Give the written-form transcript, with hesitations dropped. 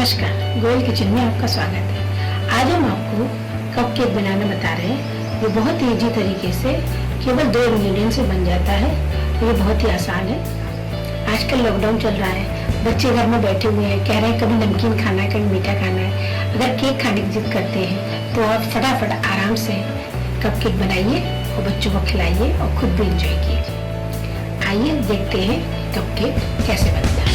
नमस्कार, गोयल किचन में आपका स्वागत है। आज हम आपको कप केक बनाना बता रहे हैं। ये बहुत ही इजी तरीके से केवल 2 इंग्रेडिएंट से बन जाता है। ये बहुत ही आसान है। आजकल लॉकडाउन चल रहा है, बच्चे घर में बैठे हुए हैं, कह रहे हैं कभी नमकीन खाना है, कभी मीठा खाना है। अगर केक खाने की जिद करते हैं तो आप फटाफट आराम से कप केक बनाइए और बच्चों को खिलाइए और खुद भी इंजॉय कीजिए। आइए देखते हैं कप केक कैसे बनता है।